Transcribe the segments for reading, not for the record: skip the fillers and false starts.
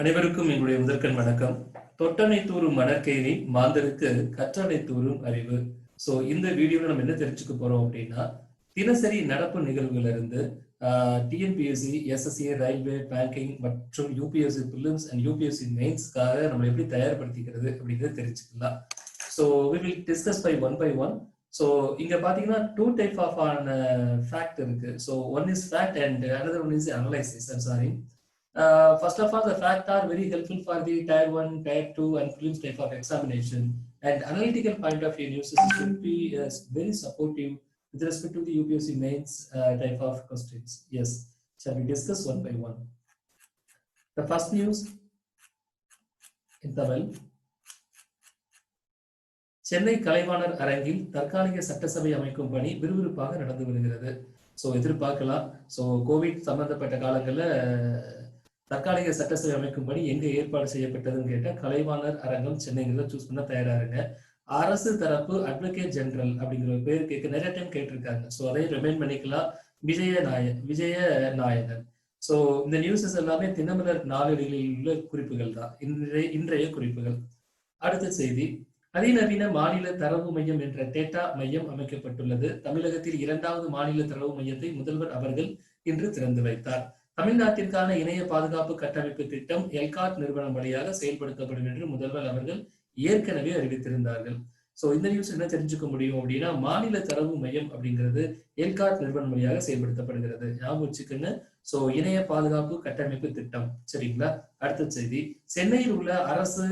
அனைவருக்கும் என்னுடைய முதற்கண் வணக்கம். தொட்டனை தூரும் மணற்கேணி மாந்தருக்கு கற்றனை தூரும் அறிவு. ஸோ இந்த வீடியோவில் நம்ம என்ன தெரிஞ்சுக்க போறோம் அப்படின்னா, தினசரி நடப்பு நிகழ்வுல இருந்து டிஎன்பிஎஸ்சி, எஸ்எஸ்சி, ரயில்வே, பேங்கிங் மற்றும் யூபிஎஸ்சி பிலிம்ஸ் அண்ட் யூபிஎஸ்சி மெயின்ஸ்க்காக நம்ம எப்படி தயார்படுத்திக்கிறது அப்படிங்கிறத தெரிஞ்சுக்கலாம். So we will discuss by one. So இங்க பாத்தீங்கன்னா டூ டைப் ஆஃப் ஆன ஃபேக்ட் இருக்கு. So one is fact and another one is analysis. Sorry. First of all, the facts are very helpful for the Tier 1, Tier 2 and prelims type of examination. And analytical point of view, news should be very supportive with respect to the UPSC mains type of questions. Yes, shall we discuss one by one? The first news in Tamil. Chennai Kalaivanar அரங்கில் தற்காலிக சட்டசபை அமைக்கும் பணி விறுவிறுப்பாக நடந்து வருகிறது. So எதிர்பார்க்கலாம். So Covid சம்பந்தப்பட்ட காலங்களில் தற்காலிக சட்டசபை அமைக்கும் பணி எங்க ஏற்பாடு செய்யப்பட்டதுன்னு கேட்ட கலைவாணர் அரங்கம் சென்னைங்கிறத சூஸ் பண்ண தயாராருங்க. அரசு தரப்பு அட்வொகேட் ஜெனரல் அப்படிங்கிற ஒரு பேர் கேட்க நிறைய டைம் கேட்டிருக்காங்க. ஸோ அதையும் ரிமைண்ட் பண்ணிக்கலாம். விஜய நாயகன். ஸோ இந்த நியூஸஸ் எல்லாமே தினமலர் நாளிதழில் உள்ள குறிப்புகள் தான், இன்றைய குறிப்புகள். அடுத்த செய்தி, அதிநவீன மாநில தரவு மையம் என்ற டேட்டா மையம் அமைக்கப்பட்டுள்ளது. தமிழகத்தில் 2வது மாநில தரவு மையத்தை முதல்வர் அவர்கள் இன்று திறந்து வைத்தார். தமிழ்நாட்டிற்கான இணைய பாதுகாப்பு கட்டமைப்பு திட்டம் எல்காட் நிறுவனம் வழியாக செயல்படுத்தப்படும் என்று முதல்வர் அவர்கள் ஏற்கனவே அறிவித்திருந்தார்கள். சோ இந்த நியூஸ் என்ன தெரிஞ்சுக்க முடியும் அப்படின்னா, மாநில தரவு மையம் அப்படிங்கிறது எல்காட் நிறுவனம் வழியாக செயல்படுத்தப்படுகிறது. ஞாபகம் வச்சுக்கன்னு. சோ இணைய பாதுகாப்பு கட்டமைப்பு திட்டம். சரிங்களா? அடுத்த செய்தி, சென்னையில் உள்ள அரசு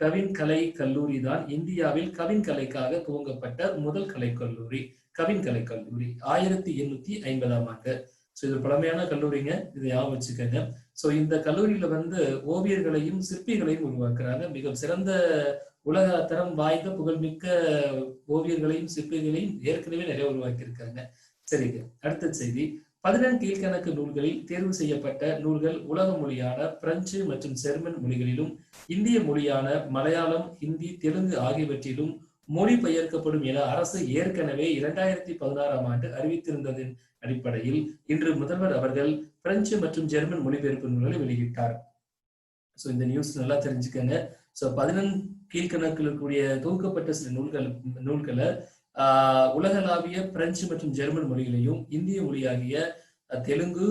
கவின் கலை கல்லூரி தான் இந்தியாவில் கவின் கலைக்காக துவங்கப்பட்ட முதல் கலைக்கல்லூரி. கவின் கலை கல்லூரி 1850ஆம் ஆண்டு. ஸோ இது பழமையான கல்லூரிங்க, இதை ஞாபகம் வச்சுக்கோங்க. ஸோ இந்த கல்லூரியில ஓவியர்களையும் சிற்பிகளையும் உருவாக்குறாங்க. மிக சிறந்த உலக தரம் வாய்ந்த புகழ்மிக்க ஓவியர்களையும் சிற்பிகளையும் ஏற்கனவே நிறைய உருவாக்கியிருக்காங்க. சரிங்க. அடுத்த செய்தி, 11 கீழ்கணக்கு நூல்களில் தேர்வு செய்யப்பட்ட நூல்கள் உலக மொழியான பிரெஞ்சு மற்றும் ஜெர்மன் மொழிகளிலும் இந்திய மொழியான மலையாளம், ஹிந்தி, தெலுங்கு ஆகியவற்றிலும் மொழிபெயர்க்கப்படும் என அரசு ஏற்கனவே 2016ஆம் ஆண்டு அறிவித்திருந்ததின் அடிப்படையில் இன்று முதல்வர் அவர்கள் பிரெஞ்சு மற்றும் ஜெர்மன் மொழிபெயர்ப்பு நூல்களை வெளியிட்டார். சோ இந்த நியூஸ் நல்லா தெரிஞ்சுக்கங்க. சோ 11 கீழ்கணக்கில் இருக்கக்கூடிய தொகுக்கப்பட்ட சில நூல்களை உலகளாவிய பிரெஞ்சு மற்றும் ஜெர்மன் மொழிகளையும் இந்திய மொழியாகிய தெலுங்கு,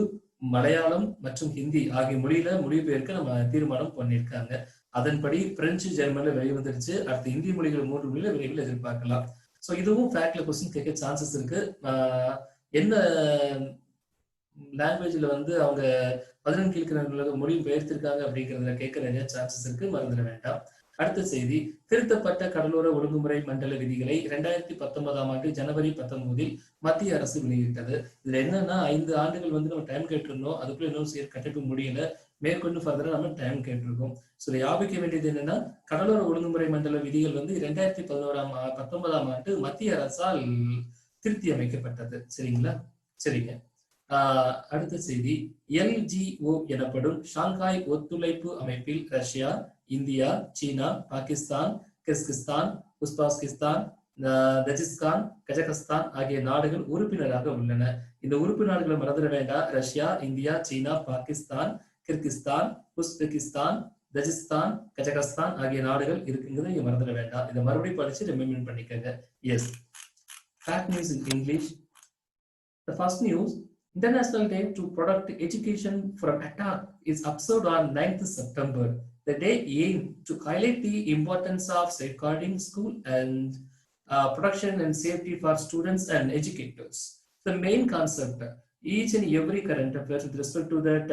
மலையாளம் மற்றும் ஹிந்தி ஆகிய மொழியில மொழிபெயர்க்க நம்ம தீர்மானம் பண்ணியிருக்காங்க. அதன்படி பிரெஞ்சு, ஜெர்மன்ல வெளிவந்துருச்சு. அடுத்த இந்திய மொழிகள் 3 மொழியில விரைவில் எதிர்பார்க்கலாம். சோ இதுவும் ஃபேக்ட்ல கொஸ்டின் கேட்க சான்சஸ் இருக்கு. என்ன லாங்குவேஜ்ல அவங்க 11 கீழ்கணக்கு மொழி பெயர்த்திருக்காங்க அப்படிங்கிறதுல கேட்க நிறைய சான்சஸ் இருக்கு, மறந்துட வேண்டாம். அடுத்த செய்தி, திருத்தப்பட்ட கடலோர ஒழுங்குமுறை மண்டல விதிகளை 2019ஆம் ஆண்டு ஜனவரி 19 மத்திய அரசு வெளியிட்டது. இதுல என்னன்னா 5 ஆண்டுகள் நம்ம டைம் கேட்டிருந்தோம். அதுக்குள்ள இன்னும் கட்டமைப்பு முடியல. மேற்கொண்டு ஃபர்தரா நம்ம டைம் கேட்டிருக்கோம். ஸோ ஞாபகிக்க வேண்டியது என்னன்னா, கடலோர ஒழுங்குமுறை மண்டல விதிகள் 2019ஆம் ஆண்டு மத்திய அரசால் திருத்தி அமைக்கப்பட்டது. சரிங்களா? சரிங்க. அடுத்த செய்தி, LGO எனப்படும் ஷாங்காய் ஒத்துழைப்பு அமைப்பில் ரஷ்யா, இந்தியா, சீனா, பாகிஸ்தான், கிர்கிஸ்தான், உஸ்பாஸ்கிஸ்தான், தஜிஸ்தான், கஜகஸ்தான் ஆகிய நாடுகள் உறுப்பினராக உள்ளன. இந்த உறுப்பு நாடுகளை மறந்துட வேண்டாம். ரஷ்யா, இந்தியா, சீனா, பாகிஸ்தான், கிர்கிஸ்தான், உஸ்பெகிஸ்தான், தஜிஸ்தான், கஜகஸ்தான் ஆகிய நாடுகள் இருக்குங்கிறத நீங்க மறந்துட வேண்டாம். இதை மறுபடியும் படிச்சு ரிமெம்பர் பண்ணிக்கங்க. S. Fact news in English. The first news, International Day to Protect Education from Attack is observed on 9th September. The day aimed to highlight the importance of safeguarding school and protection and safety for students and educators. The main concept, each and every current affairs with respect to that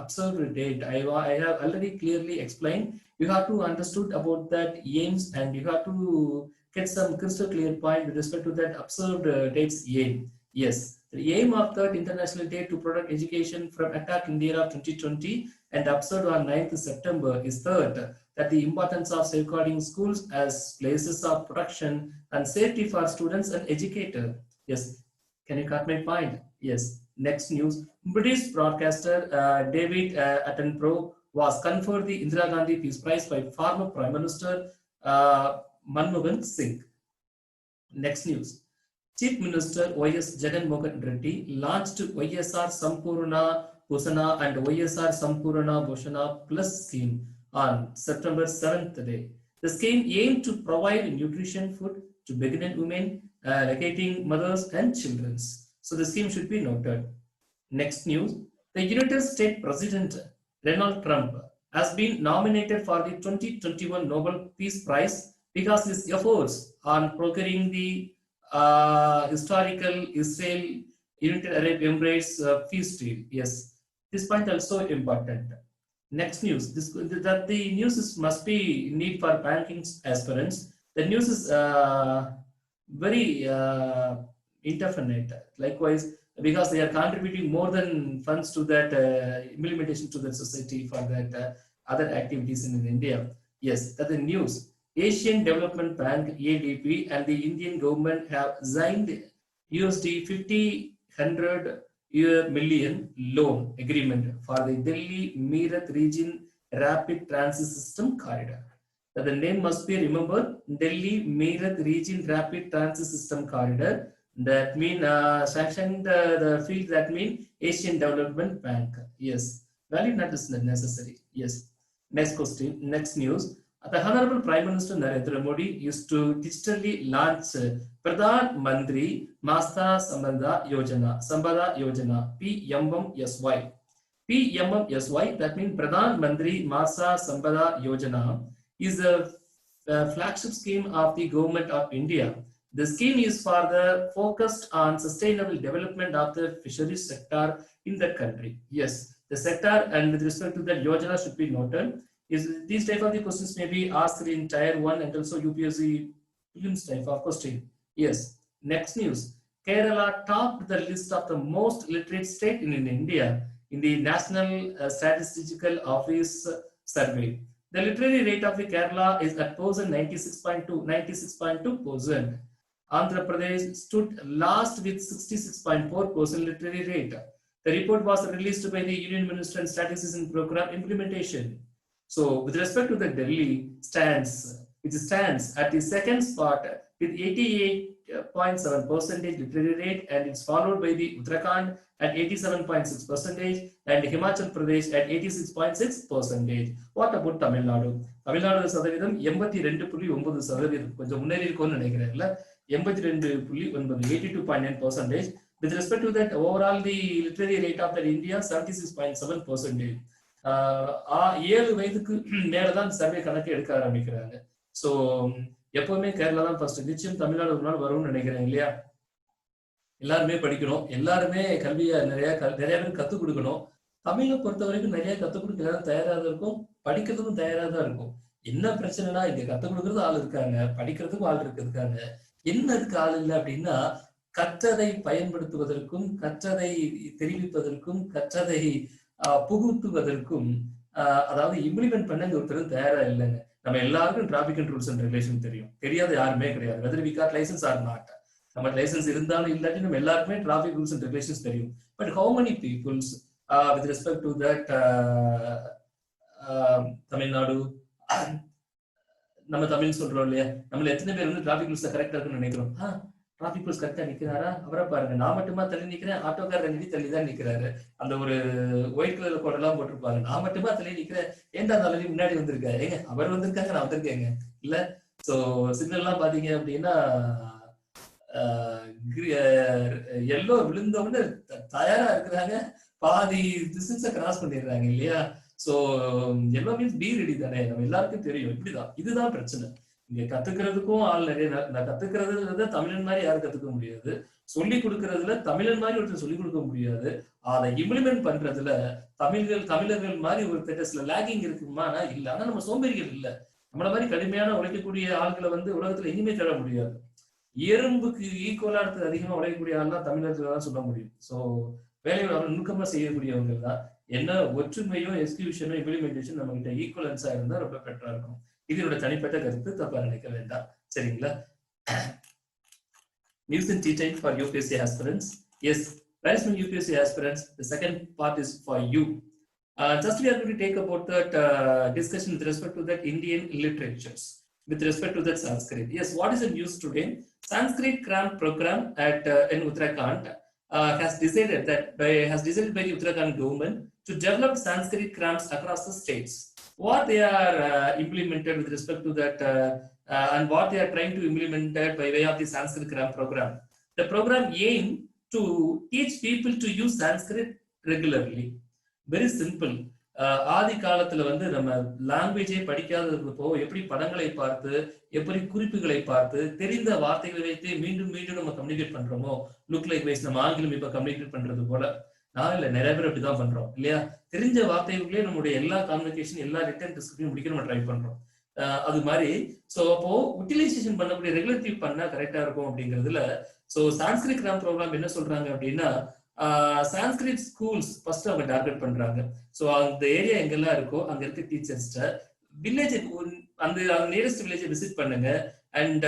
observed date, I have already clearly explained. You have to understood about that aims and you have to get some crystal clear point with respect to that observed date's aim. Yes, the aim of that International Day to Protect Education from Attack in the year of 2020 and observed on 9th September is that the importance of safeguarding schools as places of protection and safety for students and educators. Yes, can you cut my point? Yes. Next news, British broadcaster David Attenborough was conferred the Indira Gandhi Peace Prize by former Prime Minister Manmohan Singh. Next news, Chief Minister Y.S. Jagan Mohan Reddy launched YSR Sampurna Bhusana and YSR Sampurna Bhushana Plus scheme on September 7th day. The scheme aimed to provide nutrition food to pregnant women, lactating mothers and children. So the scheme should be noted. Next news, the United States President Donald Trump has been nominated for the 2021 Nobel Peace Prize because his efforts on procuring the historical Israel United Arab Emirates peace deal. Yes, this point also important. Next news, that the news must be need for banking aspirants. The news is very indefinite. Likewise, because they are contributing more than funds to that implementation to the society for that other activities in India. Yes, that the news. Asian Development Bank (ADB) and the Indian government have signed USD 100 million loan agreement for the Delhi Meerut region rapid transit system corridor. That the name must be remembered, Delhi Meerut region rapid transit system corridor. That mean sanctioned the field, that mean Asian Development Bank. Yes, value not is necessary. Yes. Next question, next news. The Honorable Prime Minister Narendra Modi used to digitally launch Pradhan Mantri Masta Sambada Yojana, PMMSY. PMMSY, that means Pradhan Mantri Masa Sambada Yojana, is a flagship scheme of the government of India. The scheme is for the focused on sustainable development of the fisheries sector in that country. Yes, the sector, and with respect to that Yojana should be noted. Is these type of the questions may be asked in Tier 1 and also UPSC prelims type of question. Yes. Next news. Kerala topped the list of the most literate state in India in the National Statistical Office survey. The literary rate of the Kerala is at present 96.2%. Andhra Pradesh stood last with 66.4% literary rate. The report was released by the Union Minister and Statistics and Program Implementation. So, with respect to the Delhi it stands at the second spot with 88.7% literary rate, and it's followed by the Uttarakhand at 87.6% and Himachal Pradesh at 86.6%. What about Tamil Nadu? Tamil Nadu சதவீதம் 82.9%. கொஞ்சம் முன்னேறி இருக்கும்னு நினைக்கிறேன்ல. 82.9, 82.9%. With respect to that, overall the literary rate of the India 76.7%. 7 வயதுக்கு மேலதான் survey கணக்கு எடுக்க ஆரம்பிக்கிறாங்க. So எப்பவுமே கேரளா தான் ஃபர்ஸ்ட். நிச்சயம் தமிழ்நாடு ஒரு நாள் வரும்னு நினைக்கிறேன் இல்லையா? எல்லாருமே படிக்கணும், எல்லாருமே கல்வியை நிறைய பேர் கத்துக் கொடுக்கணும். தமிழை பொறுத்த வரைக்கும் நிறைய கத்துக் கொடுக்க எல்லாரும் தயாரா தான் இருக்கும், படிக்கிறதுக்கும் தயாரா தான் இருக்கும். என்ன பிரச்சனைனா, இங்க கத்துக் கொடுக்கறது ஆள் இருக்காங்க, படிக்கிறதுக்கும் ஆள் இருக்காங்க. என்ன அதுக்கு ஆள் இல்லை அப்படின்னா, கற்றதை பயன்படுத்துவதற்கும் கற்றதை தெரிவிப்பதற்கும் கற்றதை புகுத்துவதற்கும் அதாவது இம்ப்ளிமெண்ட் பண்ண ஒருத்தர் தயாரா இல்லைங்க. நம்ம எல்லாருக்கும் traffic and rules and regulation தெரியும், தெரியாத யாருமே கிடையாது. Whether we got licence or not. நம்ம லைசன்ஸ் இருந்தாலும் இல்லாட்டி நம்ம எல்லாருக்குமே டிராபிக் ரூல்ஸ் அண்ட் ரெகுலேஷன்ஸ் தெரியும். But how many peoples with respect to that Tamil Nadu, நம்ம தமிழ் சொல்றோம் இல்லையா, நம்மள எத்தனை பேர் வந்து டிராபிக் ரூல்ஸ் கரெக்டா இருக்குன்னு நினைக்கிறோம். டிராபிக் ரூல்ஸ் கரெக்டா நிக்கிறாரா? அவரை பாருங்க, நான் மட்டுமா தள்ளி நிக்கிறேன், ஆட்டோக்காரர் 2 தள்ளி தான் நிக்கிறாரு. அந்த ஒரு ஒயிட் கலர் கோட் எல்லாம் போட்டிருப்பாங்க. நான் மட்டுமா தள்ளி நிக்கிறேன், ஏன்டா தள்ளி முன்னாடி வந்திருக்காரு, ஏங்க அவர் வந்திருக்காங்க நான் வந்திருக்கேங்க இல்ல. சோ சிக்னல் எல்லாம் பாத்தீங்க அப்படின்னா எல்லோ விழுந்தவொன்னு தயாரா இருக்கிறாங்க, பாதி டிஸ்டன்ஸை கிராஸ் பண்ணிடுறாங்க இல்லையா. So yellow means be ready தானே, நம்ம எல்லாருக்கும் தெரியும். இப்படிதான், இதுதான் பிரச்சனை. இங்க கத்துக்கிறதுக்கும் ஆள் நிறைய. நான் கத்துக்கிறதுல தமிழன் மாதிரி யாரும் கத்துக்க முடியாது, சொல்லி கொடுக்கறதுல தமிழன் மாதிரி ஒருத்தர் சொல்லிக் கொடுக்க முடியாது. அதை இம்ப்ளிமெண்ட் பண்றதுல தமிழர்கள் மாதிரி ஒருத்தர் சில லேகிங் இருக்குமானா இல்ல. ஆனா நம்ம சோம்பேறிகள் இல்ல, நம்மள மாதிரி கடுமையான உழைக்கக்கூடிய ஆட்களை வந்து உலகத்துல இனிமே தேட முடியாது. எறும்புக்கு ஈக்குவலா இடத்துக்கு அதிகமா உழைக்கக்கூடிய ஆள் தான் தமிழர்கள் தான் சொல்ல முடியும். சோ வேலையை நுணுக்கமா செய்யக்கூடியவங்க தான். என்ன ஒற்றுமையோ எக்ஸிகியூஷனோ இம்ப்ளிமெண்டேஷன் நம்ம கிட்ட ஈக்குவலன்ஸா இருந்தா ரொம்ப பெட்டரா இருக்கும். இது என்னோட தனிப்பட்ட கருத்து, தப்பா நினைக்க வேண்டாம். சரிங்களா? News and tea time for UPSC aspirants. Yes, Management UPSC aspirants, the second part is for you. Just we are going to take about that discussion with respect to that Indian literatures, with respect to that Sanskrit. Yes, what is the news today? Sanskrit cram program at in Uttarakhand has decided by the Uttarakhand government to develop Sanskrit crafts across the states. What they are implemented with respect to that, and what they are trying to implement by way of the Sanskrit craft program. The program aimed to teach people to use Sanskrit regularly. Very simple. ஆதி காலத்துல வந்து நம்ம லாங்குவேஜே படிக்காதப்போ எப்படி படங்களை பார்த்து எப்படி குறிப்புகளை பார்த்து தெரிந்த வார்த்தைகளை வைத்து மீண்டும் மீண்டும் நம்ம கம்யூனிகேட் பண்றோமோ, லுக் லைக் வைஸ் நம்ம ஆங்கிலம் இப்ப கம்யூனிகேட் பண்றது போல நான் இல்ல நிறைய பேர் அப்படிதான் பண்றோம் இல்லையா? தெரிஞ்ச வார்த்தைகளே நம்மளுடைய எல்லா கம்யூனிகேஷன் எல்லா ரிட்டன் டிஸ்கிரிப்ஷன் முடிக்க நம்ம ட்ரை பண்றோம். அது மாதிரி சோ அப்போ யூட்டிலைசேஷன் பண்ணக்கூடிய ரெகுலேட்டிவ் பண்ணா கரெக்டா இருக்கும் அப்படிங்கிறதுல சோ சான்ஸ்கிரிட் கிராம் ப்ரோக்ராம் என்ன சொல்றாங்க அப்படின்னா சான்ஸ்கிரிட் ஸ்கூல்ஸ் ஃபர்ஸ்ட் அவங்க டார்கெட் பண்றாங்க. ஸோ அந்த ஏரியா எங்கெல்லாம் இருக்கோ அங்க இருக்க டீச்சர்ஸ்ட வில்லேஜ் அந்த நியரஸ்ட் வில்லேஜை விசிட் பண்ணுங்க அண்ட்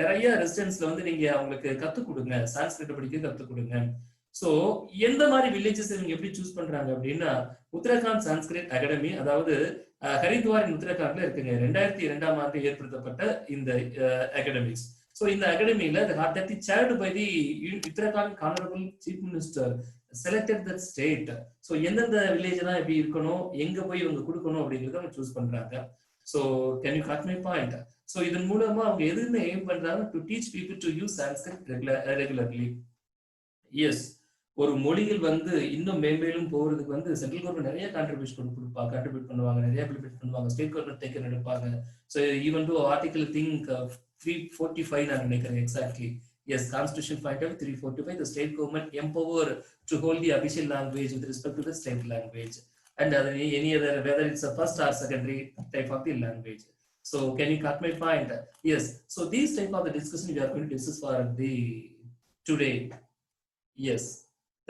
நிறைய ரெசிடென்ஸ்ல வந்து நீங்க அவங்களுக்கு கத்துக் கொடுங்க, சான்ஸ்கிரிட் படிக்க கத்துக் கொடுங்க. ஸோ எந்த மாதிரி வில்லேஜஸ் இவங்க எப்படி சூஸ் பண்றாங்க அப்படின்னா உத்தரகாண்ட் சான்ஸ்கிரிட் அகாடமி, அதாவது ஹரித்வார் உத்தரகாண்ட்ல இருக்குங்க. 2002ஆம் ஆண்டு ஏற்படுத்தப்பட்ட இந்த academies. So in the academy, that is chaired by the Uttarakhand Honorable Chief Minister selected that state. So எந்தெந்த வில்லேஜ்னா எப்படி இருக்கணும், எங்க போய் இவங்க கொடுக்கணும் அப்படிங்கறத அவங்க சூஸ் பண்றாங்க. So can you cut my point? So இதன் மூலமா அவங்க எதுன்னு எய்ம் பண்றாங்க, to teach people to use Sanskrit regularly. Yes, ஒரு மொழிகள் வந்து இன்னும் மேம்பேலும் போறதுக்கு வந்து சென்ட்ரல் கவர்மெண்ட் நிறைய கான்ட்ரிபியூட் பண்ணுவாங்க, நிறைய இம்ப்ளிமெண்ட் பண்ணுவாங்க, ஸ்டேட் கவர்மெண்ட் டேக்கன் எடுப்பாங்க. So even though article think 345 நான் நினைக்கிறேன் exactly. Yes, constitution point of 345, the state government empower to hold the official language with respect to the state language and any other, whether it's a first or secondary type of the language. So can you cut my point? Yes, so these type of the discussion we are going to discuss for the today. Yes,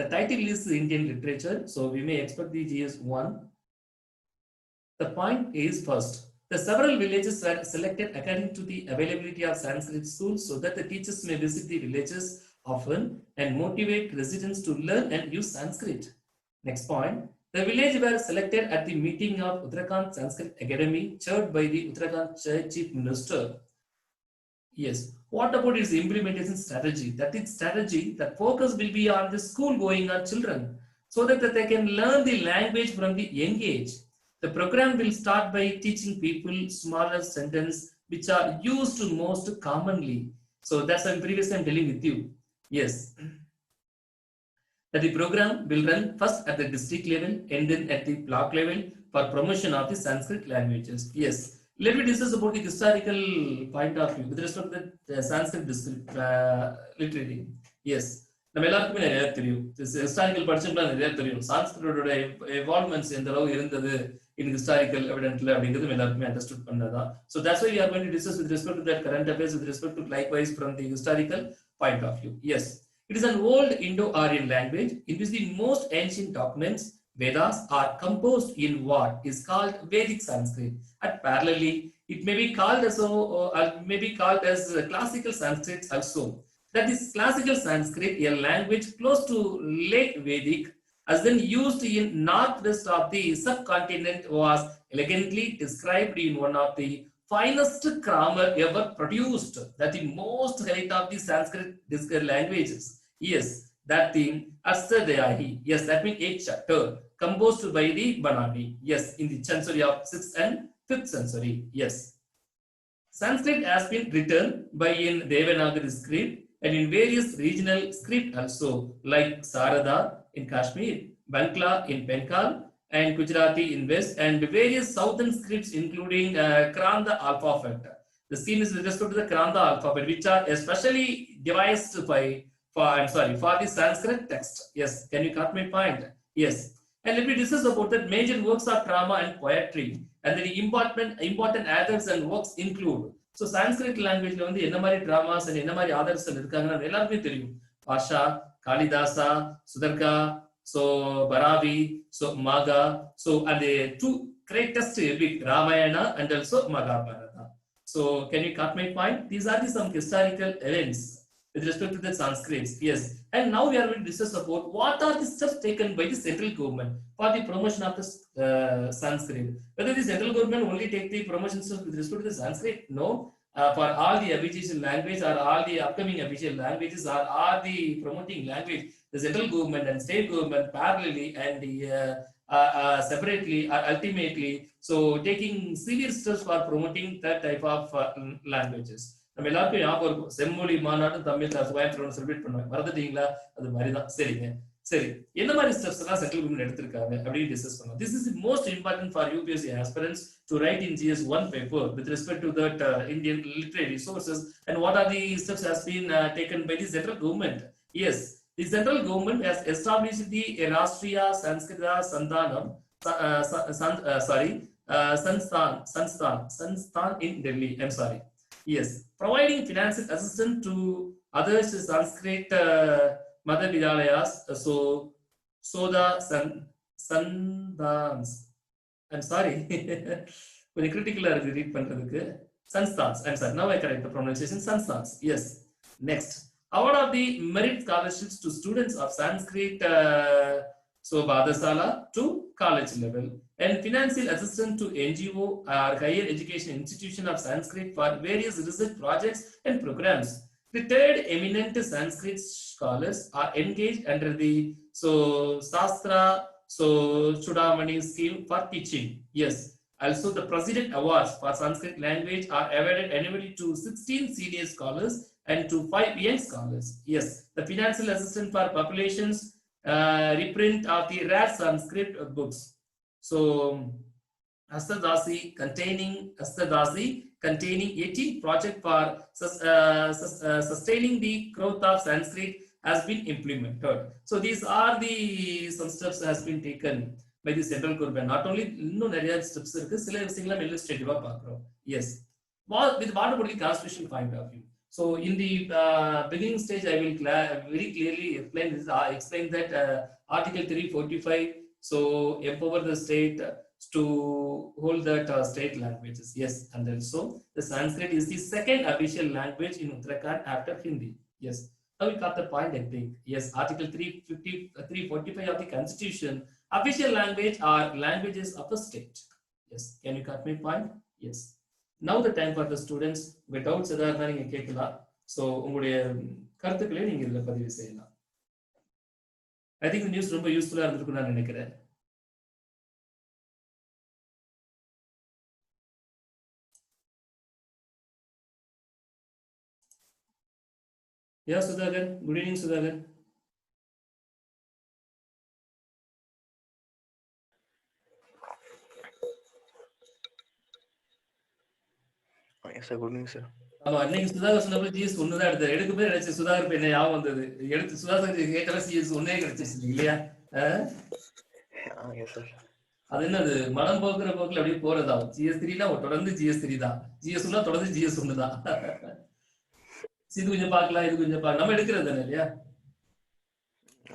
the title is Indian literature, so we may expect the GS1. The point is first, the several villages were selected according to the availability of Sanskrit schools so that the teachers may visit the villages often and motivate residents to learn and use Sanskrit. Next point, the villages were selected at the meeting of Uttarakhand Sanskrit Academy chaired by the Uttarakhand Chief Minister. Yes, what about its implementation strategy? That is strategy that focus will be on the school going on children so that they can learn the language from the young age. The program will start by teaching people smaller sentences which are used most commonly. So that's what previously I'm telling with you. Yes, that the program will run first at the district level and then at the block level for promotion of the Sanskrit languages. Yes, let me discuss about the historical point of view with respect to the Sanskrit literature. Yes, நம்ம எல்லாருக்குமே நிறைய தெரியும், historical படிச்சோம்னா நிறைய தெரியும் சான்ஸ்கிரிட்டோட எவால்வ்மெண்ட்ஸ் எந்த அளவு இருந்தது in historical evidence அப்படிங்கிறது எல்லாருக்குமே அண்டர்ஸ்டாண்ட் பண்ணதான். So that's why we are going to discuss with respect to that current affairs with respect to likewise from the historical point of view. Yes, it is an old Indo-Aryan language in which the most ancient documents, Vedas, are composed in what is called Vedic Sanskrit. And parallelly, it may be called as classical Sanskrit also. That is classical Sanskrit, a language close to late Vedic, as then used in northwest of the subcontinent, was elegantly described in one of the finest grammar ever produced. That the most height of the Sanskrit languages. Yes, that thing Astadhyayi. Yes, that means 8 chapter composed by the Banani. Yes, in the century of 6th and 5th century. Yes, Sanskrit has been written by in Devanagari script and in various regional script also, like Sarada in Kashmir, Bangla in Bengal, and Gujarati in West, and various southern scripts including Kranda alphabet. The scheme is with respect to the Kranda alphabet, which are especially devised for the Sanskrit text. Yes, can you cut my point? Yes, and let me discuss about the major works of drama and poetry, and the important authors and works include. So Sanskrit language la வந்து என்ன மாதிரி dramas and என்ன மாதிரி authors இருக்காங்கன்னு எல்லாருக்குமே தெரியும். பாஷா, Kalidasa, சுதர்கா, so Baravi, so Maga, so and the two greatest epic Ramayana and also Mahabharata. So can you cut my point? These are some historical events with respect to the Sanskrits. Yes, and now we are going to discuss about what are the steps taken by the central government for the promotion of the Sanskrit. Whether the central government only take the promotion steps with respect to the Sanskrit? No. For all the official language or all the upcoming official languages or all the promoting language, the central government and state government parallelly and separately, ultimately, so taking serious steps for promoting that type of languages. நம்ம எல்லாருக்கும் ஞாபகம் இருக்கும், செம்மொழி மாநாடு Tamil Coimbatore celebrate பண்ணுவாங்க, மறந்துட்டீங்களா? அது மாதிரிதான். சரிங்க, சரி, என்ன மாதிரி ஸ்டெப்ஸ் எல்லாம் சென்ட்ரல் கவர்மெண்ட் எடுத்திருக்காங்க அப்படின்னு டிஸ்கஸ் பண்ணலாம். This is the most important for UPSC aspirants to write in GS1 paper with respect to that Indian literary resources and what are the steps has been taken by the central government. Yes, the central government has established the Rashtriya Sanskrita Sandhanam, Sansthan in Delhi. I'm sorry. Yes, providing financial assistance to other Sanskrit Mother Vidalayas, so Soda Sandhans. I'm sorry. Very critical read pandradhukku. Sanstans. I'm sorry. Now I correct the pronunciation. Sanstans. Yes. Next. Award of the merit scholarships to students of Sanskrit, so Badasala to college level, and financial assistance to NGO or higher education institution of Sanskrit for various research projects and programs. Retired eminent Sanskrit scholars are engaged under the Sastra Chudamani scheme for teaching. Yes. Also, the President Awards for Sanskrit language are awarded annually to 16 senior scholars and to 5 young scholars. Yes. The financial assistance for populations reprint of the rare Sanskrit books. So, Astadasi containing 18 projects for sustaining the growth of Sanskrit has been implemented. So these are the some steps has been taken by the central government. Not only இன்னும் நிறைய steps இருக்கு, சில விஷயங்களை illustrative பார்க்கிறோம். Yes, with what about the constitution point of view? So in the beginning stage, I will very clearly explain that Article 345 so empower the state to hold that state languages. Yes, and also the Sanskrit is the second official language in Uttarakhand after Hindi. Yes, now we got the point, I think. Yes, Article 345 of the Constitution, official language are languages of the state. Yes, can you got my point? Yes. Now the time for the students, உங்க doubts எதா இருந்தா நீங்க கேட்கலாம். So உங்களுடைய கருத்துக்களை நீங்க இதுல பதிவு செய்யலாம். I think the news ரொம்ப யூஸ்ஃபுல்லா இருந்திருக்கும்னு நான் நினைக்கிறேன். Yeah, Sudhagar. Good evening, Sudhagar. Yes, sir. Good evening, sir. ஆமா, அன்னைக்கு சுதாகர் சொன்னப்ப ஜிஎஸ் ஒண்ணுதான் எடுத்தாரு. எடுக்க பேர் நினைச்சு சுதாகர் என்ன ஞாபகம் வந்தது. எடுத்து சுதாகர் கேட்டவ ஜிஎஸ் ஒன்னே கிடைச்சிச்சு இல்லையா? Yes, sir. அது என்னது, மனம் போக்குற போக்குல அப்படியே போறதா? GS3 தொடர்ந்து GS3 தான், GS தொடர்ந்து GS தான். இது கொஞ்சம் பார்க்கலாம், இது கொஞ்சம் பார்க்கலாம், நம்ம எடுக்கிறது தானே இல்லையா?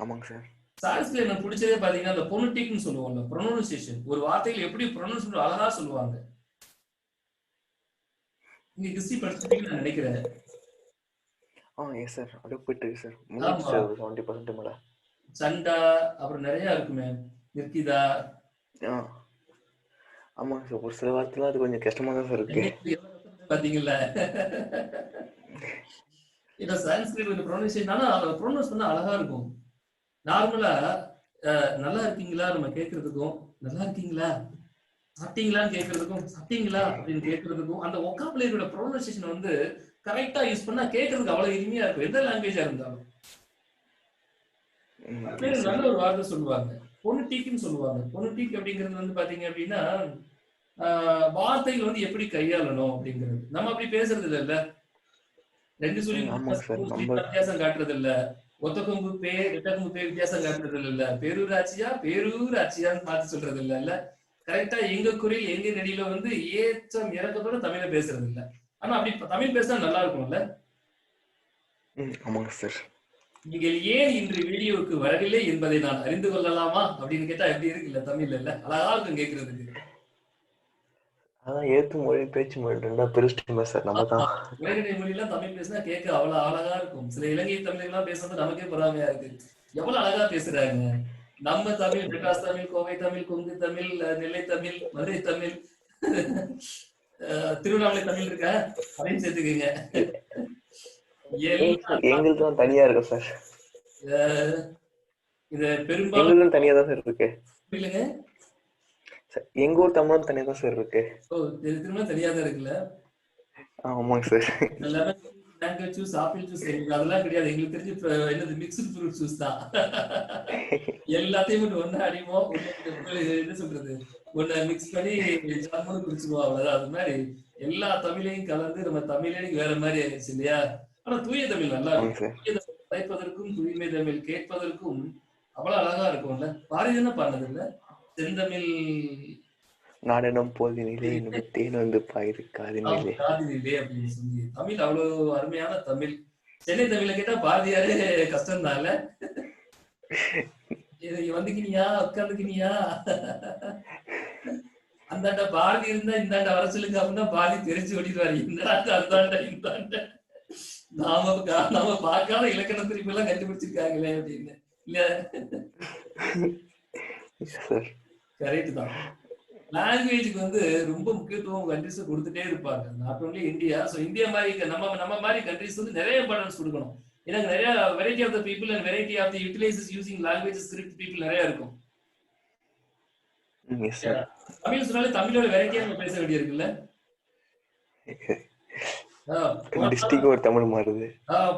ஆமாங்க சார். சான்ஸ்கிரிட் எனக்கு பிடிச்சதே பாத்தீங்கன்னா அந்த பொனடிக்னு சொல்லுவாங்க, ப்ரொனன்சியேஷன். ஒரு வார்த்தைகள் எப்படி ப்ரொனன்ஸ் பண்ண அழகா சொல்லுவாங்க. நீங்க ஹிஸ்டரி படிச்சிருப்பீங்கன்னு நான் நினைக்கிறேன். Yes sir. அது போயிட்டு இருக்கு சார். முடிஞ்சு சார் 70% மேல. சண்டா அப்புறம் நிறைய இருக்குமே, நிர்கிதா. ஆமாங்க சார். ஒரு சில வார்த்தைலாம் அது கொஞ்சம் கஷ்டமா தான் சார் இருக்கு. பாத்தீங்களா? ஏன்னா சான்ஸ்கிரிட் கொஞ்சம் ப்ரொனன்சியேஷன், ஆனா ப்ரொனன்ஸ் பண்ணா அழகா இருக்கும். நார்மலா நல்லா இருக்கீங்களா நம்ம கேட்கறதுக்கும், நல்லா இருக்கீங்களா சாப்பிட்டீங்களான்னு கேட்கறதுக்கும், சாப்பிட்டீங்களா அப்படின்னு கேட்கறதுக்கும் அந்த ஒக்காபுலரியோட ப்ரொனன்சியேஷன் வந்து கரெக்டா யூஸ் பண்ணா கேட்கறதுக்கு அவ்வளவு இனிமையா இருக்கும், எந்த லாங்குவேஜா இருந்தாலும். நல்ல ஒரு வார்த்தை சொல்லுவாங்க, பொனடிக்னு சொல்லுவாங்க. பொனடிக் அப்படிங்கிறது வந்து பாத்தீங்க அப்படின்னா வார்த்தைகள் வந்து எப்படி கையாளணும் அப்படிங்கிறது. நம்ம அப்படி பேசுறது இல்ல, ரெண்டு சொல்லி வித்தியாசம் காட்டுறது இல்ல, ஒத்த கொம்பு பே ரெட்ட கொம்பு பே வித்தியாசம் காட்டுறது இல்ல, பேரூராட்சியா பேரூராட்சியான்னு பார்த்து சொல்றது இல்ல. கரெக்டா எங்க குரல் எங்க நெடியில வந்து ஏற்றம் இறக்கத்தோட தமிழ பேசுறது இல்ல. ஆனா அப்படி தமிழ் பேசினா நல்லா இருக்கும்ல. ஆமாங்க சார். நீங்கள் ஏன் இன்று வீடியோவுக்கு வரவில்லை என்பதை நான் அறிந்து கொள்ளலாமா அப்படின்னு கேட்டா எப்படி இருக்குல்ல, தமிழ்ல இல்ல, அழகா இருக்கும் கேட்கறதுக்கு. அதான் எழுத்து மொழி பேச்சு மொழி ரெண்டா பிரிச்சுட்டுமே சார். நம்ம தான் இலங்கை மொழியெல்லாம் தமிழ் பேசினா கேட்க அவ்வளவு அழகா இருக்கும். சில இலங்கை தமிழெல்லாம் பேசுறது நமக்கே பொறாமையா இருக்கு, எவ்வளவு அழகா பேசுறாங்க. நம்ம தமிழ், மெட்ராஸ் தமிழ், கோவை தமிழ், கொங்கு தமிழ், நெல்லை தமிழ், மதுரை தமிழ், திருவண்ணாமலை தமிழ் இருக்க, அதையும் சேர்த்துக்கீங்க. எங்களுக்கு தனியா இருக்கு சார். இத பெரும்பாலும் எங்களுக்கும் தனியா தான் சார் இருக்கு. இல்லைங்க. எங்க ஊர் தமிழும் தனியா தான் சார் இருக்கு. திரும்ப தனியா தான் இருக்குல்ல. ஆமாங்க sir. Lemon mango juice, apple juice அதெல்லாம் கிடையாது. எங்களுக்கு தெரிஞ்சு என்னது மிக்ஸ்டு ஃப்ரூட் ஜூஸ் தான். எல்லாத்தையும் மட்டும் ஒண்ணு அடிமோ என்ன சொல்றது, ஒண்ணு மிக்ஸ் பண்ணி ஜாமுன்னு குடிச்சுக்குவோம், அவ்வளவுதான். அது மாதிரி எல்லா தமிழையும் கலந்து நம்ம தமிழே வேற மாதிரி ஆயிடுச்சு இல்லையா? ஆனா தூய தமிழ் நல்லா இருக்கும். தூய தமிழ் படைப்பதற்கும் தூய்மை தமிழ் கேட்பதற்கும் அவ்வளவு அழகா இருக்கும்ல. பாரதி என்ன பண்ணது இல்ல, செந்தமிழ் நாடனும் போதினிலே தேன் வந்து பாயுது காதினிலே அப்படின்னு சொல்லி. தமிழ் அவ்வளவு அருமையான தமிழ். சென்னை தமிழ கேட்டா பாரதியாரே கஷ்டம் தான் இல்ல. வந்துக்கினியா உட்காந்துக்கினியா, அந்தாண்ட பாரதி இருந்தா இந்தாண்ட வர சொல்லுங்க அப்படின்னா பாரதி தெரிஞ்சு ஓடிடுவாரு. இந்தாண்ட அந்தாண்ட இந்தாண்ட நாம பார்க்காத இலக்கண குறிப்பு எல்லாம் கண்டுபிடிச்சிருக்காங்களே அப்படின்னு இல்ல. கரெக்ட் தான். லாங்குவேஜுக்கு ரொம்ப முக்கியத்துவம் கண்ட்ரிஸ் கொடுத்துட்டே இருப்பாங்க. Not only India. So India மாதிரி நம்ம மாதிரி கண்ட்ரிஸ் நிறைய இம்பார்ட்டன்ஸ் கொடுக்கணும். ஏன்னா நிறைய variety of the people and variety of the utilises using languages script people நிறைய இருக்கும். தமிழ் சொன்னாலே தமிழோட வெரைட்டியா நம்ம பேச வேண்டிய இருக்குல்ல. டிஸ்ட்ரிக்ட் ஒரு தமிழ் மாறுது.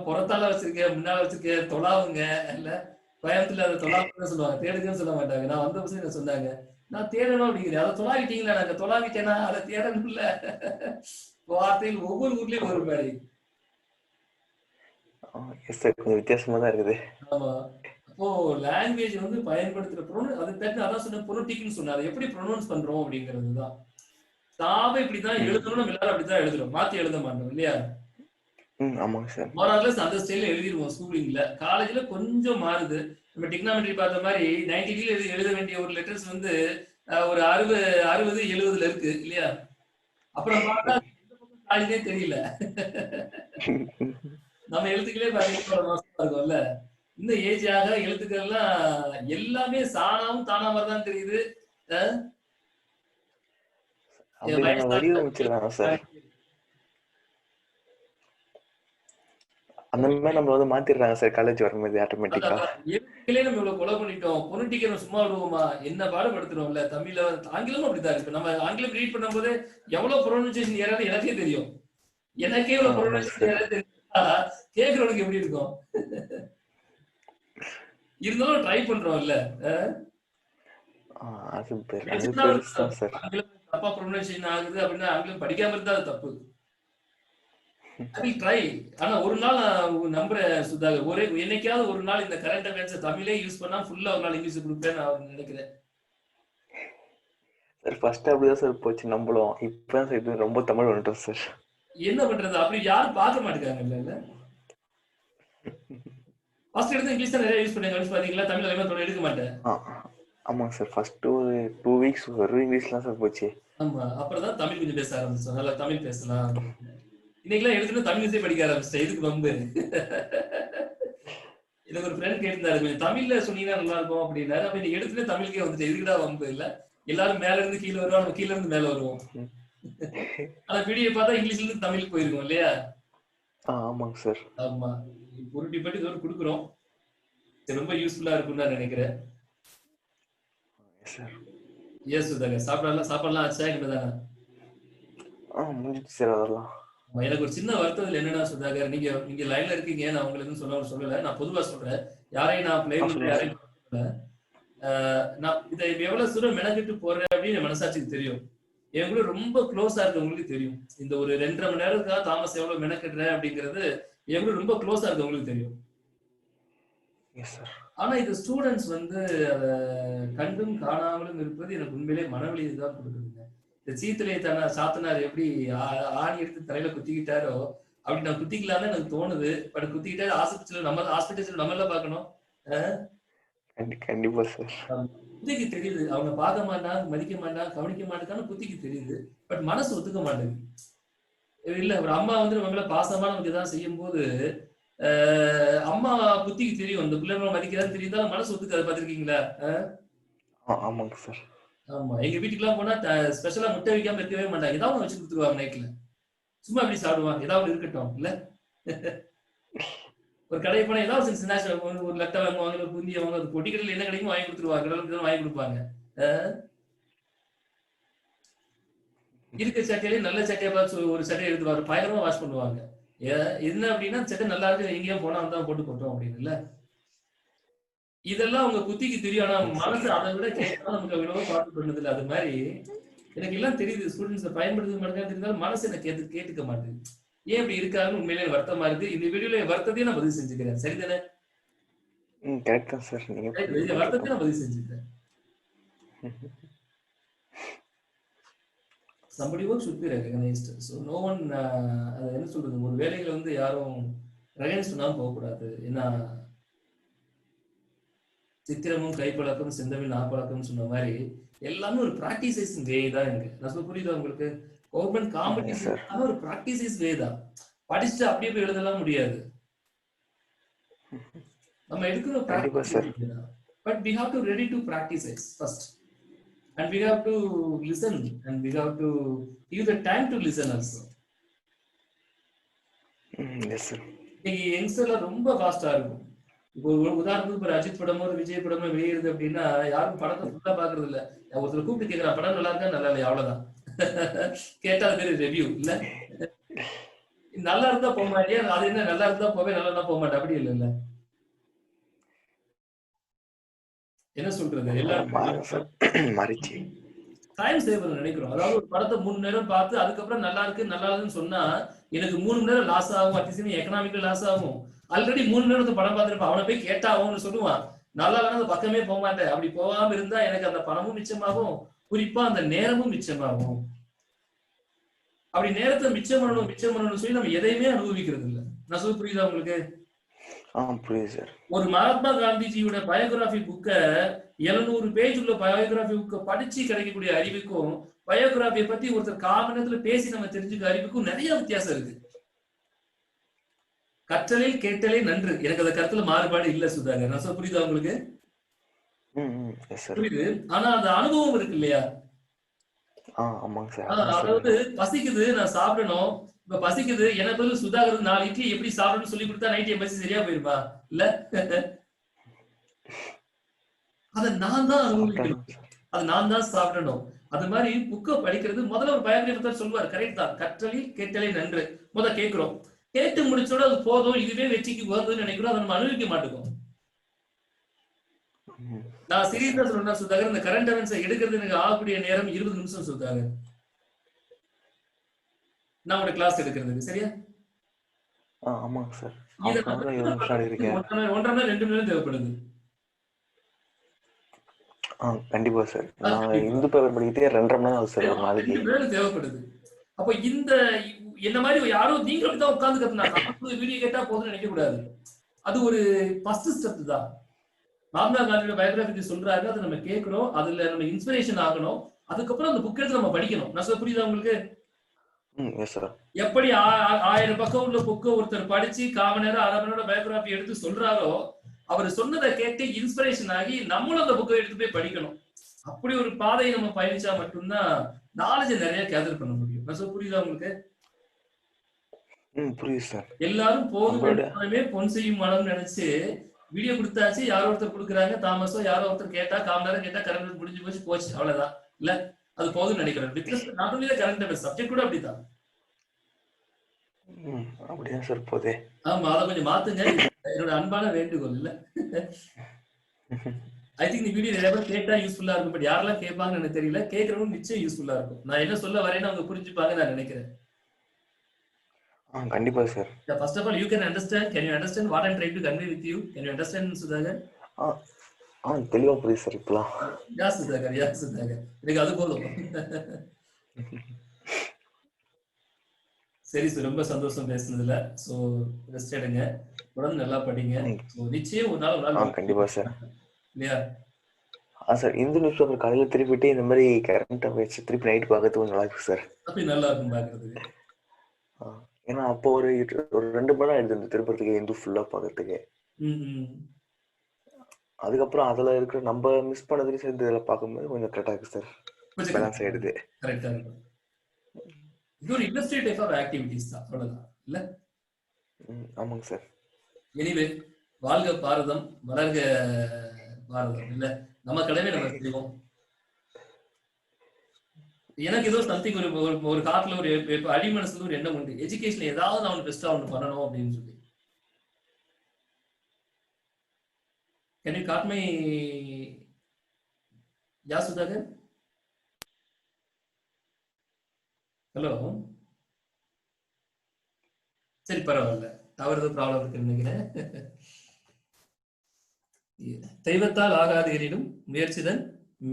புறத்தால வச்சிருக்கேன், முன்னால வச்சிருக்கேன், தொலாவுங்க இல்ல. கோயம்புத்தூர்ல அதை தொலாவுன்னு சொல்லுவாங்க, தேடுங்கன்னு சொல்ல மாட்டாங்க. நான் வந்த பசங்க சொன்னாங்க நான் தேடணும் அப்படிங்கிறேன். அதை தொலாவிட்டீங்களா? நாங்க தொலாவிட்டேனா அதை தேடணும் இல்ல. வார்த்தையில் ஒவ்வொரு ஊர்லயும் ஒரு மாதிரி. கொஞ்சம் வித்தியாசமா தான் இருக்குது. ஆமா. அப்போ லாங்குவேஜ் பயன்படுத்துற அதான் சொன்ன பொனோட்டிக்னு சொன்ன, அதை எப்படி ப்ரொனவுன்ஸ் பண்றோம் அப்படிங்கிறதுதான். தாவை இப்படிதான் எழுதணும், நம்ம எல்லாரும் அப்படிதான் எழுதுறோம், மாத்தி எழுத மாட்டோம் இல்லையா? ஆமாங்க சார். மோரார்லெஸ் அந்த ஸ்டைல்ல எழுதிருவோம் ஸ்கூலிங்ல. காலேஜ்ல கொஞ்சம் மாறுது. நம்ம டிக்னாமெட்ரி பார்த்த மாதிரி 90 எழுத வேண்டிய ஒரு லெட்டர்ஸ் ஒரு 60 70 இருக்கு இல்லையா? அப்புறம் பார்த்தா காலேஜே தெரியல. நம்ம எழுத்துக்களே பாத்தீங்கன்னா இருக்கும்ல. இந்த ஏஜ் ஆக எழுத்துக்கள்லாம் எல்லாமே சாணாவும் தானா மாதிரிதான் தெரியுது. வடிவமைச்சிருக்காங்க சார். அந்த மாதிரி நம்ம மாத்திடுறாங்க சார் காலேஜ் வரும்போது ஆட்டோமேட்டிக்கா. எழுத்துக்களே நம்ம இவ்வளவு கொலை பண்ணிட்டோம், பொலிட்டிக்கை நம்ம சும்மா விடுவோமா? என்ன பாடுபடுத்துறோம்ல. தமிழ்ல ஆங்கிலமும் அப்படிதான் இருக்கு. நம்ம ஆங்கிலம் ரீட் பண்ணும் போது எவ்வளவு ப்ரொனன்சியேஷன் ஏறாது எனக்கே தெரியும். எனக்கே இவ்வளவு ப்ரொனன்சியேஷன் ஏறாது தெரியும். கேக்குறவனுக்கு எப்படி இருக்கும்? இருந்தாலும் ட்ரை பண்றோம்ல. தப்பா ப்ரொனன்சியேஷன் ஆகுது அப்படின்னா ஆங்கிலம் படிக்காம இருந்தா அது தப்பு. ட்ரை. ஆனா ஒரு நாள் நம்புறேன் சுதாகர், என்னைக்காவது ஒரு நாள் இந்த கரண்ட் அஃபேர்ஸ் தமிழே யூஸ் பண்ணா ஃபுல்லா ஒரு நாள் இங்கிலீஷ் கொடுப்பேன் நான் நினைக்கிறேன். சார் ஃபர்ஸ்ட் அப்படிதான் சார் போச்சு நம்மளும். இப்பதான் சார் இது ரொம்ப தமிழ் வந்துட்டோம் சார். என்ன பண்றது, அப்படி யாரும் பார்க்க மாட்டேங்காங்கல்ல. ஃபர்ஸ்ட் எடுத்து இங்கிலீஷ் தான் நிறைய யூஸ் பண்ணுங்க பாத்தீங்களா, தமிழ் அதிகமா எடுக்க மாட்டேன். ஆமாங்க சார். ஃபர்ஸ்ட் ஒரு 2 வீக்ஸ் ஒரு இங்கிலீஷ்லாம் சார் போச்சு. ஆமா, அப்புறம் தான் தமிழ் கொஞ்சம் பேச ஆரம்பிச்சோம். நல்லா தமிழ் பேசலாம். இன்னைக்கெல்லாம் எடுத்துட்டு தமிழ்லயே படிக்க ஆரம்பிச்சிட்டேன். இதுக்கு வம்பு. எனக்கு ஒரு ஃப்ரெண்ட் கேட்டிருந்தாரு, தமிழ்ல சொன்னீங்கன்னா நல்லா இருக்கும் அப்படின்னாரு. அப்ப நீ எடுத்துட்டு தமிழுக்கே வந்துட்டு இதுக்குடா வம்பு இல்ல. எல்லாரும் மேல இருந்து கீழே வருவோம், நம்ம கீழே இருந்து மேல வருவோம். ஆனா வீடியோ பார்த்தா இங்கிலீஷ்ல இருந்து தமிழுக்கு போயிருக்கோம் இல்லையா? ஆமாங்க சார். ஆமா, பொருட்டி பட்டி இதோட கொடுக்குறோம். ரொம்ப யூஸ்ஃபுல்லா இருக்கும்னு நான் நினைக்கிறேன். எஸ் சுதாகர், சாப்பாடுலாம் ஆச்சா? இனிமேதானா? முடிஞ்சிச்சு சார் அதெல்லாம். எனக்கு ஒரு சின்ன வருத்தம் என்னன்னா சுதாகர், நீங்க லைன்ல இருக்கீங்க, நான் உங்களுக்கு சொல்லல. நான் பொதுவா சொல்றேன், யாரையும் நான் பிளேம் பண்ண யாரையும் நான் இதை எவ்வளவு தூரம் மெனக்கிட்டு போறேன் அப்படின்னு மனசாட்சிக்கு தெரியும். என் கூட ரொம்ப க்ளோஸா இருக்கவங்களுக்கு தெரியும். இந்த ஒரு 2.5 மணி நேரத்துக்காக தாமஸ் எவ்வளவு மெனக்கிடுறேன் அப்படிங்கிறது என் கூட ரொம்ப க்ளோஸா இருக்கவங்களுக்கு தெரியும். ஆனா இந்த ஸ்டூடெண்ட்ஸ் அதை கண்டும் காணாமலும் இருப்பது எனக்கு உண்மையிலே மனவெளியை தான் கொடுக்குதுங்க. இந்த சீத்திலே சாத்தனார் எப்படி ஆணி எடுத்து தலையில குத்திக்கிட்டாரோ அப்படி நான் குத்திக்கலாம்னு எனக்கு தோணுது. பட் குத்திக்கிட்டாரு ஹாஸ்பிட்டல் நம்ம எல்லாம் பார்க்கணும். கண்டிப்பா சார். புத்திக்கு தெரியுது, அவங்க பார்க்க மாட்டாங்க, மதிக்க மாட்டாங்க, கவனிக்க மாட்டாங்கன்னு புத்திக்கு தெரியுது. பட் மனசு ஒத்துக்க மாட்டேங்குது. இல்ல ஒரு அம்மா நம்மள பாசமா நமக்கு ஏதாவது செய்யும் போது அம்மா புத்திக்கு தெரியும், இந்த பிள்ளைங்களை மதிக்கிறான்னு தெரியுதாலும் மனசு ஒத்துக்காது. பாத்திருக்கீங்களா? ஆமாங்க சார். ஆமா, எங்க வீட்டுக்கு எல்லாம் போனா ஸ்பெஷலா முட்டை வைக்காம இருக்கவே மாட்டாங்க. ஏதாவது வச்சு கொடுத்துருவாங்க நைட்ல. சும்மா எப்படி சாப்பிடுவாங்க, ஏதாவது இருக்கட்டும் இல்ல. ஒரு கடை போனா ஏதாவது ஒரு ஸ்நாக்ஸ் ஒரு லட்டை வாங்குவாங்க, ஒரு பூந்தி வாங்க, ஒரு பொட்டிக்கடையில் என்ன கிடைக்கும் வாங்கி கொடுத்துருவாங்க, கடலுக்கு வாங்கி கொடுப்பாங்க. இருக்க சட்டையிலேயே நல்ல சட்டையை பார்த்து ஒரு சட்டையை எடுத்து பயங்கரமா வாஷ் பண்ணுவாங்க. என்ன அப்படின்னா சட்டை நல்லா இருக்கு, எங்கேயும் போனா தான் போட்டு கொட்டோம் அப்படின்னு இல்ல. இதெல்லாம் அவங்க புத்திக்கு தெரியும். ஆனா மனசு அதை விட கேட்கலாம் நமக்கு எவ்வளவோ பார்த்து பண்ணுது இல்லை. அது மாதிரி எனக்கு எல்லாம் தெரியுது. ஸ்டூடெண்ட்ஸை பயன்படுத்த மாட்டேங்க தெரிந்தாலும் மனசு எனக்கு கேட்டுக்க மாட்டேங்குது. ஏன் இப்படி இருக்காருன்னு உண்மையிலே வருத்தமா இருக்கு. இந்த வீடியோல வருத்தத்தையும் நான் பதிவு செஞ்சுக்கிறேன். சரிதானே? கரெக்ட் தான் சார். நீங்க வருத்தத்தையும் நான் பதிவு செஞ்சுக்கிறேன். somebody work should be recognized. So no one அது என்ன சொல்றது, ஒரு வேலைகளை வந்து யாரும் ரெகனைஸ் பண்ணாம போகக்கூடாது. ஏன்னா சித்திரமும் கைப்பழக்கம் செந்தமிழ் நாப்பழக்கம் சொன்ன மாதிரி எல்லாமே ஒரு பிராக்டிசைஸ் வே தான் இருக்கு. நான் சொல்ல புரியுதா உங்களுக்கு? கவர்மெண்ட் காம்படிஷன் ஒரு பிராக்டிசைஸ் வே தான். படிச்சுட்டு அப்படியே போய் எழுதலாம் முடியாது. நம்ம எடுக்கணும் but we have to ready to practice first and we have to listen and we have to give the time to listen also. yes sir. யங்ஸ்டர்ல ரொம்ப ஃபாஸ்டா இருக்கும். இப்போ உதாரணத்துக்கு ஒரு அஜித் படமோ ஒரு விஜய் படமோ வெளியிடுது அப்படின்னா யாரும் படத்தை ஃபுல்லா பாக்குறது இல்ல. ஒருத்தர் கூப்பிட்டு கேட்கிறான் படம் நல்லா இருக்கா நல்லா இல்லையா அவ்வளவுதான். கேட்டா அது பேரு ரிவ்யூ இல்ல. நல்லா இருந்தா போக மாட்டியா, அது என்ன நல்லா இருந்தா போவே நல்லா இருந்தா போக மாட்டேன் அப்படி இல்ல. என்ன சொல்றது, எல்லாரும் டைம் சேவ் பண்ண நினைக்கிறோம். அதாவது ஒரு படத்தை 3 நேரம் பார்த்து அதுக்கப்புறம் நல்லா இருக்கு நல்லா இருக்குன்னு சொன்னா எனக்கு 3 மணி நேரம் லாஸ் ஆகும். அட்லீஸ்ட் எக்கனாமிக்கலி லாஸ் ஆகும். ஆல்ரெடி 3 நேரத்தை படம் பார்த்துருப்பேன். அவனை போய் கேட்டா அவனு சொல்லுவான் நல்லா இல்லைன்னா அந்த பக்கமே போக மாட்டேன். அப்படி போகாம இருந்தா எனக்கு அந்த பணமும் மிச்சமாகும், குறிப்பா அந்த நேரமும் மிச்சமாகும். அப்படி நேரத்தை மிச்சம் பண்ணணும்னு சொல்லி நம்ம எதையுமே அனுபவிக்கிறது இல்லை. நான் சொல்ல புரியுதா உங்களுக்கு? ஒரு மகாத்மா காந்திஜியோட பயோகிராபி புக்க 700 பேஜ் உள்ள பயோகிராபி புக்க படிச்சு கிடைக்கக்கூடிய அறிவுக்கும் பயோகிராபியை பத்தி ஒருத்தர் காமனத்துல பேசி நம்ம தெரிஞ்சுக்க அறிவுக்கும் நிறைய வித்தியாசம் இருக்கு. கற்றலே கேட்டலே நன்று. எனக்கு அந்த கருத்துல மாறுபாடு இல்ல சுதாகர். நான் சொல்ல புரியுதா உங்களுக்கு? புரியுது. ஆனா அந்த அனுபவம் இருக்கு இல்லையா? அதாவது பசிக்குது நான் சாப்பிடணும், இப்ப பசிக்குது எனக்கு பதில் சுதாகர் 4 இட்லி எப்படி சாப்பிடணும்னு சொல்லி கொடுத்தா நைட் என் பசி சரியா போயிருப்பா இல்ல? அதை நான் தான் அனுபவிக்கணும், அதை நான் தான் சாப்பிடணும். அது மாதிரி புக்க படிக்கிறது முதல்ல ஒரு பயோகிராபி சொல்லுவார். கரெக்ட் தான். கற்றலில் கேட்டலே நன்று. கேட்கிறோம், கேட்டு முடிச்சோட அது போதும் இதுவே வெற்றிக்கு உகந்ததுன்னு நினைக்கிறோம். அதை நம்ம அனுபவிக்க மாட்டோம். நான் சீரியஸா சொல்றேன் சுதாகர், இந்த கரண்ட் அஃபேர்ஸ் எடுக்கிறது எனக்கு ஆகக்கூடிய நேரம் 20 நிமிஷம் சுதாகர். நான் ஒரு கிளாஸ் எடுக்கிறதுக்கு சரியா? ஆமாங்க சார். 1.5 மணி நேரம் 2 மணி நேரம் தேவைப்படுது. கண்டிப்பா சார். நான் இந்து பேப்பர் படிக்கிறதே 2.5 மணி நேரம் சார் ஒரு நாளைக்கு தேவைப்படுது. அப்ப இந்த என்ன மாதிரி யாரோ நீங்க அப்படிதான் உட்கார்ந்து கத்துனாங்க வீடியோ கேட்டா போதும்னு நினைக்க கூடாது. அது ஒரு ஃபர்ஸ்ட் ஸ்டெப் தான். மகாத்மா காந்தியோட பயோகிராபி சொல்றாரு, அதை நம்ம கேட்கிறோம், அதுல நம்ம இன்ஸ்பிரேஷன் ஆகணும். அதுக்கப்புறம் அந்த புக் எடுத்து நம்ம படிக்கணும். நான் சொல்ல புரியுதா உங்களுக்கு? எப்படி 1000 பக்கம் உள்ள புக்க ஒருத்தர் படிச்சு 1/4 மணி நேரம் 1/2 மணி நேரம் பயோகிராபி எடுத்து சொல்றாரோ, அவர் சொன்னதை கேட்டு இன்ஸ்பிரேஷன் ஆகி நம்மளும் அந்த புக்கை எடுத்து போய் படிக்கணும். அப்படி ஒரு பாதையை நம்ம பயணிச்சா மட்டும்தான் நாலேஜ் நிறைய கேதர் பண்ண முடியும். நான் சொல்ல புரியுதா உங்களுக்கு? புரியுது சார். எல்லாரும் போதுமே பொன் செய்யும் மனம் நினைச்சு வீடியோ கொடுத்தாச்சு. யாரோ ஒருத்தர் கொடுக்குறாங்க, தாமஸோ யாரோ ஒருத்தர் கேட்டா 1/4 மணி நேரம் கேட்டா கரண்ட் முடிஞ்சு போச்சு அவ்வளவுதான் இல்ல. அது போதும்னு நினைக்கிறேன். Not only the current affairs subject கூட அப்படிதான். அப்படியே சார் போதே. ஆமா, அதை கொஞ்சம் மாத்துங்க. என்னோட அன்பான வேண்டுகோள் இல்ல. ஐ திங்க் இந்த வீடியோ நிறைய பேர் கேட்டா யூஸ்ஃபுல்லா இருக்கும். பட் யாரெல்லாம் கேட்பாங்கன்னு எனக்கு தெரியல. கேட்கறவங்க நிச்சயம் யூஸ்ஃபுல்லா இருக்கும். நான் என்ன சொல்ல வரேன்னு அவங்க புரிஞ்சுப்பாங்க நான் நினைக்கிறேன். கண்டிப்பா sir. First of all, you can understand. Can you understand what I'm trying to convey with you? Can you understand, Sudhakar? தெளிவா புரியுது சார் இப்பலாம். யா சுதாகர். எனக்கு அது போதும். சரி சார், ரொம்ப சந்தோஷம் பேசுனதுல. சோ ரெஸ்ட் எடுங்க, உடனே நல்லா படிங்க. சோ நிச்சயம் ஒரு நாள் கண்டிப்பா சார். இல்லையா? சார் இந்து நியூஸ் பேப்பர் காலையில திருப்பிட்டு இந்த மாதிரி கரண்ட் அஃபேர்ஸ் திருப்பி நைட் பார்க்கறது கொஞ்சம் நல்லா இருக்கு சார். அப்படி நல்லா இருக்கும் பார்க்கறதுக்கு. ஏன்னா அப்போ ஒரு 2 மணி நேரம் எடுத்து திருப்பறதுக்கு இந்து ஃபுல்லா பார்க்கறதுக்கு. அதுக்கப்புறம் அதுல இருக்கிற நம்ம மிஸ் பண்ணதுக்கு சேர்ந்து இதெல்லாம் பார்க்கும்போது கொஞ்சம் கரெக்டா இருக்கு சார். பேலன்ஸ் ஆயிடுது. கரெக்டா இருக்கு. இது ஒரு இண்டஸ்ட்ரி டைப் ஆஃப் ஆக்டிவிட்டீஸ் தான், அவ்வளவுதான் இல்ல? ஆமாங்க சார். எனிவே வாழ்க பாரதம், வளர்க பாரதம். இல்ல நம்ம கடமை நம்ம செய்வோம். எனக்கு ஏதோ சம்திங் ஒரு காட்டுல ஒரு அடி மனசுல ஒரு எண்ணம் உண்டு, எஜுகேஷன்ல ஏதாவது நான் பெஸ்டா ஒன்று பண்ணணும் அப்படின்னு சொல்லி. கேன் யூ காட் மை யா சுதாகர்? ஹலோ, சரி பரவாயில்ல, தவறு ப்ராப்ளம் இருக்குன்னு நினைக்கிறேன். தெய்வத்தால் ஆகாது எனினும் முயற்சிதன்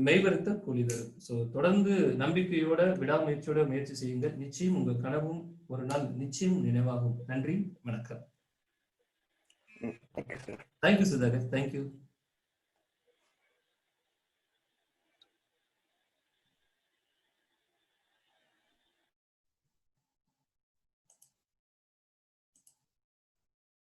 மெய்வருத்த கூலி தரும். ஸோ தொடர்ந்து நம்பிக்கையோட விடாமுயற்சியோட முயற்சி செய்யுங்கள். நிச்சயம் உங்க கனவும் ஒரு நாள் நிச்சயம் நினைவாகும். நன்றி, வணக்கம். Thank you sir. Thank you Sudhakar, thank you.